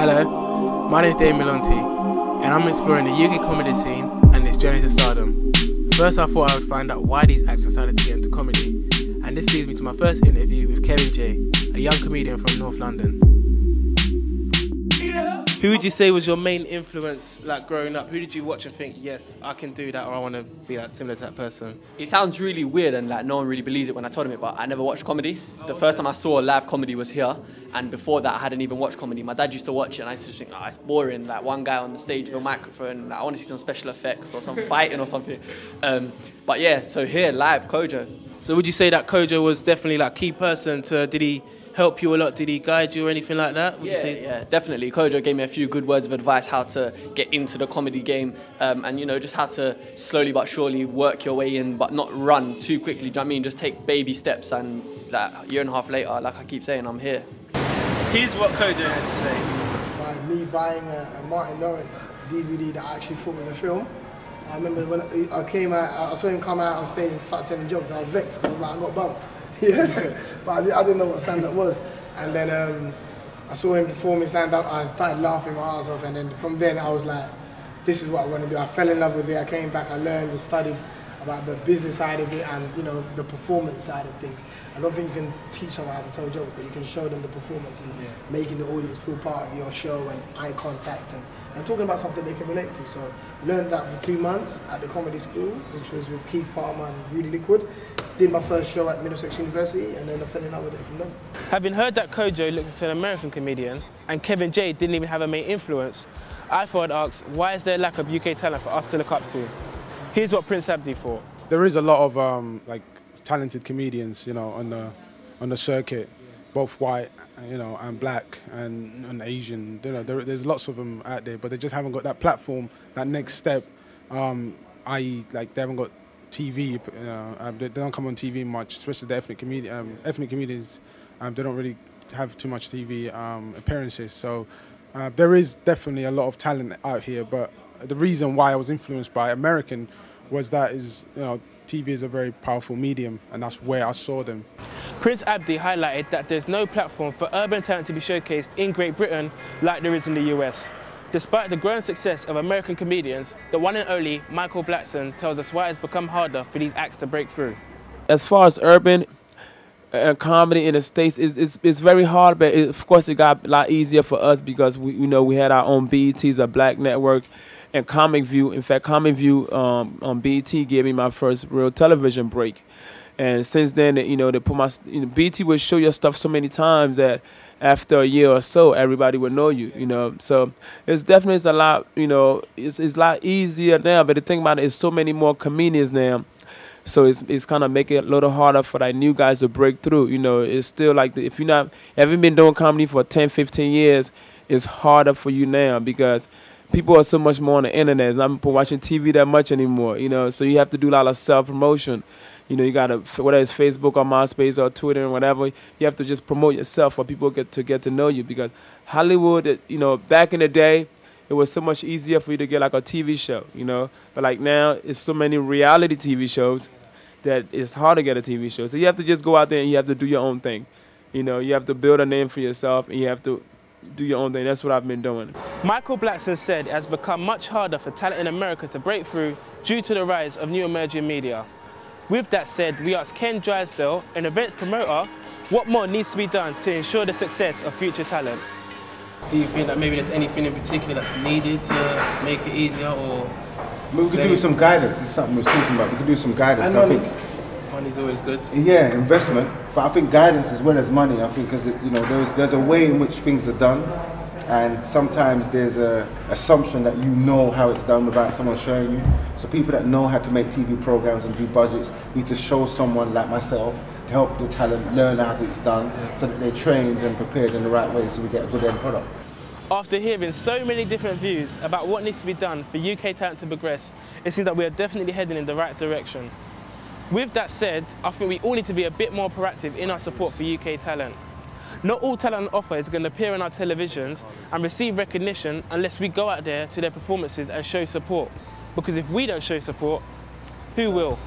Hello, my name is Damian Malontie, and I'm exploring the UK comedy scene and its journey to stardom. First, I thought I would find out why these acts decided to get into comedy, and this leads me to my first interview with Kevin J, a young comedian from North London. Who would you say was your main influence, like growing up? Who did you watch and think, yes, I can do that, or I want to be like similar to that person? It sounds really weird and like no one really believes it when I told him it, but I never watched comedy. The first time I saw a live comedy was here, and before that I hadn't even watched comedy. My dad used to watch it and I used to just think, oh, it's boring, like one guy on the stage with a microphone, like, I want to see some special effects or some fighting or something. But yeah, so here, live, Koca. So would you say that Koca was definitely like a key person to, did he help you a lot? Did he guide you or anything like that? Would you say? Yeah, definitely. Koca gave me a few good words of advice how to get into the comedy game, and you know, just how to slowly but surely work your way in, but not run too quickly. Do you know what I mean? Just take baby steps, and like a year and a half later, like I keep saying, I'm here. Here's what Koca had to say. By me buying a Martin Lawrence DVD that I actually thought was a film. I remember when I came out, I saw him come out on stage and start telling jokes, and I was vexed because I was like, I got bumped. Yeah, but I didn't know what stand-up was. And then I saw him performing stand-up, I started laughing my ass off, and then from then I was like, this is what I want to do. I fell in love with it, I came back, I learned and studied about the business side of it and, you know, the performance side of things. I don't think you can teach someone how to tell jokes, but you can show them the performance and making the audience feel part of your show and eye contact and talking about something they can relate to. So learned that for 2 months at the comedy school, which was with Keith Palmer and Rudy Liquid. Did my first show at Middlesex University, and then I fell in love with it from them. Having heard that Koca looked into an American comedian and Kevin J didn't even have a main influence, I thought I'd ask, why is there a lack of UK talent for us to look up to? Here's what Prince Abdi thought. There is a lot of like talented comedians, you know, on the circuit, both white, you know, and black and Asian. You know, there's lots of them out there, but they just haven't got that platform, that next step. I.e., like they haven't got TV. You know, they don't come on TV much, especially the ethnic comedians. They don't really have too much TV appearances. So there is definitely a lot of talent out here. But the reason why I was influenced by American was that you know, TV is a very powerful medium, and that's where I saw them. Prince Abdi highlighted that there's no platform for urban talent to be showcased in Great Britain like there is in the US. Despite the growing success of American comedians, the one and only Michael Blackson tells us why it's become harder for these acts to break through. As far as urban comedy in the States, it's very hard, but of course it got a lot easier for us because we had our own BETs, a black network, and Comic View. In fact, Comic View on BET gave me my first real television break. And since then, you know, they put BET would show your stuff so many times that after a year or so, everybody would know you, you know. So it's definitely a lot, you know, it's a lot easier now. But the thing about it is so many more comedians now. So it's kind of making it a little harder for like new guys to break through. You know, it's still like if you haven't been doing comedy for 10, 15 years, it's harder for you now because people are so much more on the internet. It's not watching TV that much anymore, you know. So you have to do a lot of self-promotion. You know, you got to, whether it's Facebook or MySpace or Twitter or whatever, you have to just promote yourself for people get to know you. Because Hollywood, you know, back in the day, it was so much easier for you to get like a TV show, you know. But like now, it's so many reality TV shows that it's hard to get a TV show. So you have to just go out there and you have to do your own thing. You know, you have to build a name for yourself and you have to do your own thing. That's what I've been doing. Michael Blackson said it has become much harder for talent in America to break through due to the rise of new emerging media. With that said, we asked Ken Drysdale, an events promoter, what more needs to be done to ensure the success of future talent. Do you think that maybe there's anything in particular that's needed to make it easier, or? We could do some guidance. It's something we were talking about. We could do some guidance. I think money's always good. Yeah, investment. But I think guidance as well as money. I think because you know there's a way in which things are done, and sometimes there's a assumption that you know how it's done without someone showing you. So people that know how to make TV programs and do budgets need to show someone like myself to help the talent learn how it's done, so that they're trained and prepared in the right way, so we get a good end product. After hearing so many different views about what needs to be done for UK talent to progress, it seems that we are definitely heading in the right direction. With that said, I think we all need to be a bit more proactive in our support for UK talent. Not all talent on offer is going to appear on our televisions and receive recognition unless we go out there to their performances and show support. Because if we don't show support, who will?